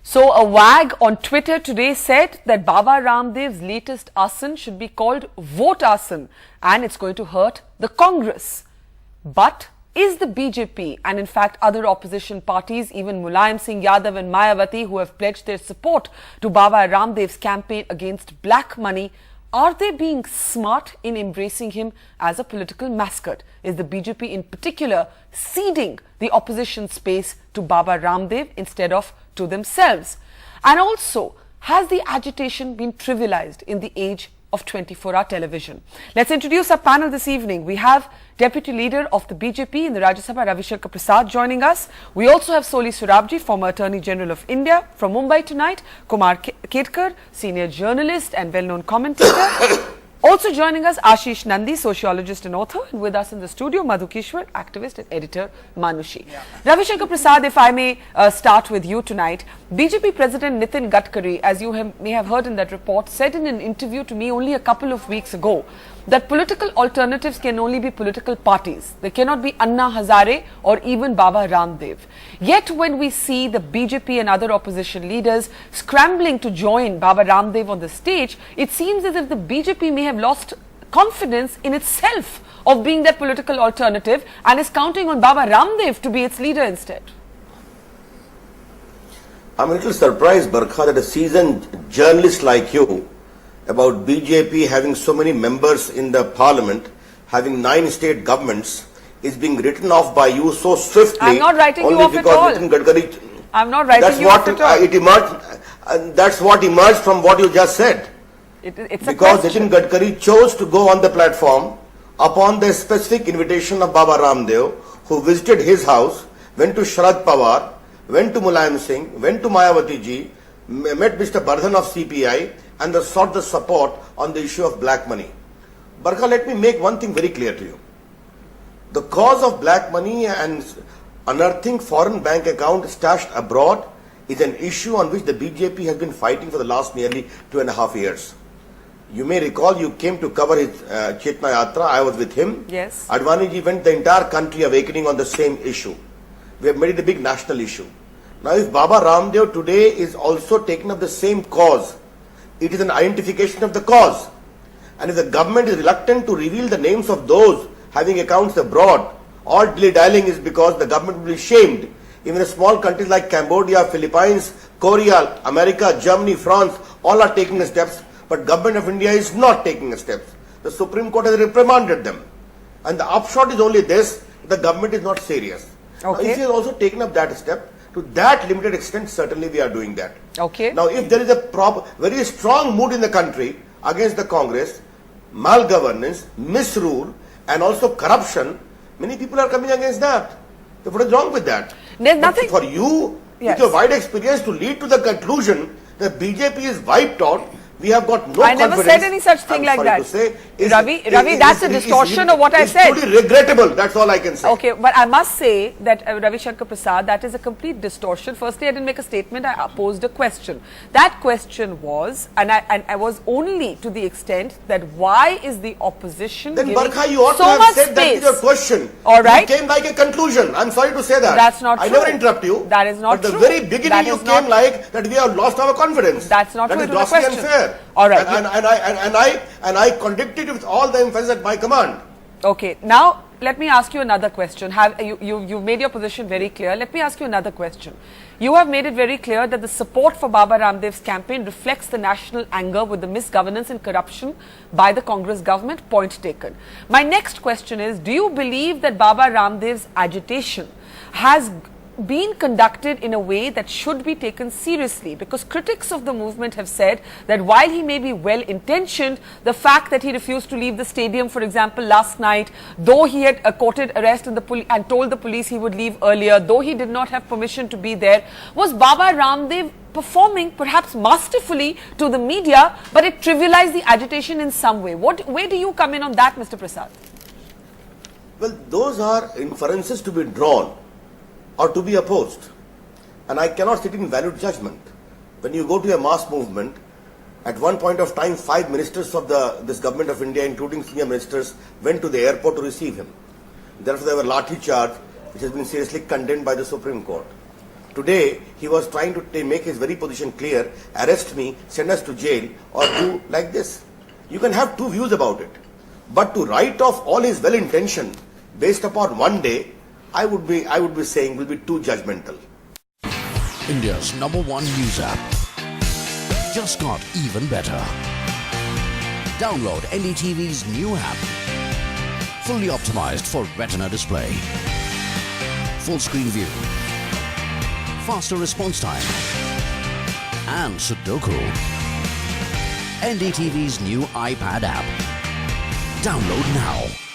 So a wag on Twitter today said that Baba Ramdev's latest arson should be called vote arson and it's going to hurt the Congress. But is the BJP and in fact other opposition parties, even Mulayam Singh Yadav and Mayawati, who have pledged their support to Baba Ramdev's campaign against black money, are they being smart in embracing him as a political mascot? Is the BJP in particular ceding the opposition space to Baba Ramdev instead of to themselves? And also, has the agitation been trivialized in the age of 24-hour television? Let's introduce our panel this evening. We have Deputy Leader of the BJP in the Rajya Sabha, Ravi Shankar Prasad, joining us. We also have Soli Sorabji, former Attorney General of India. From Mumbai tonight, Kumar Ketkar, senior journalist and well-known commentator. Also joining us, Ashish Nandi, sociologist and author. And with us in the studio, Madhu Kishwar, activist and editor, Manushi. Ravi Shankar Prasad, if I may start with you tonight. BJP President Nitin Gadkari, as you may have heard in that report, said in an interview to me only a couple of weeks ago that political alternatives can only be political parties. They cannot be Anna Hazare or even Baba Ramdev. Yet when we see the BJP and other opposition leaders scrambling to join Baba Ramdev on the stage, it seems as if the BJP may have lost confidence in itself of being that political alternative and is counting on Baba Ramdev to be its leader instead. I'm a little surprised, Barkha, that a seasoned journalist like you, about BJP having so many members in the parliament, having 9 state governments, is being written off by you so swiftly. I'm not writing you off at all. I'm not writing you off at all. It emerged, that's what emerged from what you just said. It's because Nitin Gadkari chose to go on the platform upon the specific invitation of Baba Ramdev, who visited his house, went to Sharad Pawar, went to Mulayam Singh, went to Mayawati ji, met Mr. Bardhan of CPI, and sought the support on the issue of black money. Barkha, let me make one thing very clear to you. The cause of black money and unearthing foreign bank account stashed abroad is an issue on which the BJP has been fighting for the last nearly 2.5 years. You may recall you came to cover his Chetna Yatra. I was with him. Yes. Advani ji went the entire country awakening on the same issue. We have made it a big national issue. Now, if Baba Ramdev today is also taking up the same cause, it is an identification of the cause. And if the government is reluctant to reveal the names of those having accounts abroad, all dilly-dallying is because the government will be shamed. Even small countries like Cambodia, Philippines, Korea, America, Germany, France, all are taking the steps, but government of India is not taking the steps. The Supreme Court has reprimanded them. And the upshot is only this: the government is not serious. Okay. Now, if he has also taken up that step, to that limited extent, certainly we are doing that. Okay. Now, if there is a very strong mood in the country against the Congress, malgovernance, misrule, and also corruption, many people are coming against that. So what is wrong with that? There's nothing for you, yes, with your wide experience, to lead to the conclusion that BJP is wiped out. We have got no confidence. I never said any such thing like that. Ravi, that's a distortion of what I said. It's truly regrettable. That's all I can say. Okay, but I must say that Ravi Shankar Prasad, that is a complete distortion. Firstly, I didn't make a statement. I posed a question. That question was, and I was only to the extent that why is the opposition then giving Barkha, you ought so to have much said space? That is your question. All right. You came like a conclusion. I'm sorry to say that. That's not true. I never interrupt you. That is not true. But the very beginning you came like that we have lost our confidence. That's not true. That is grossly unfair. All right. And I contradicted with all the emphasis at my command. Okay. Now, let me ask you another question. You've made your position very clear. Let me ask you another question. You have made it very clear that the support for Baba Ramdev's campaign reflects the national anger with the misgovernance and corruption by the Congress government. Point taken. My next question is, do you believe that Baba Ramdev's agitation has been conducted in a way that should be taken seriously? Because critics of the movement have said that while he may be well intentioned, the fact that he refused to leave the stadium, for example, last night, though he had courted arrest and told the police he would leave earlier, though he did not have permission to be there, was Baba Ramdev performing perhaps masterfully to the media, but it trivialized the agitation in some way. Where do you come in on that, Mr. Prasad? Well, those are inferences to be drawn or to be opposed. And I cannot sit in valued judgment. When you go to a mass movement, at one point of time, 5 ministers of this government of India, including senior ministers, went to the airport to receive him. Therefore, there were lathi charge, which has been seriously condemned by the Supreme Court. Today, he was trying to make his very position clear, arrest me, send us to jail, or do like this. You can have two views about it. But to write off all his well intention based upon one day, I would be saying will be too judgmental. India's #1 news app just got even better. Download NDTV's new app. Fully optimized for retina display. Full screen view. Faster response time. And Sudoku. NDTV's new iPad app. Download now.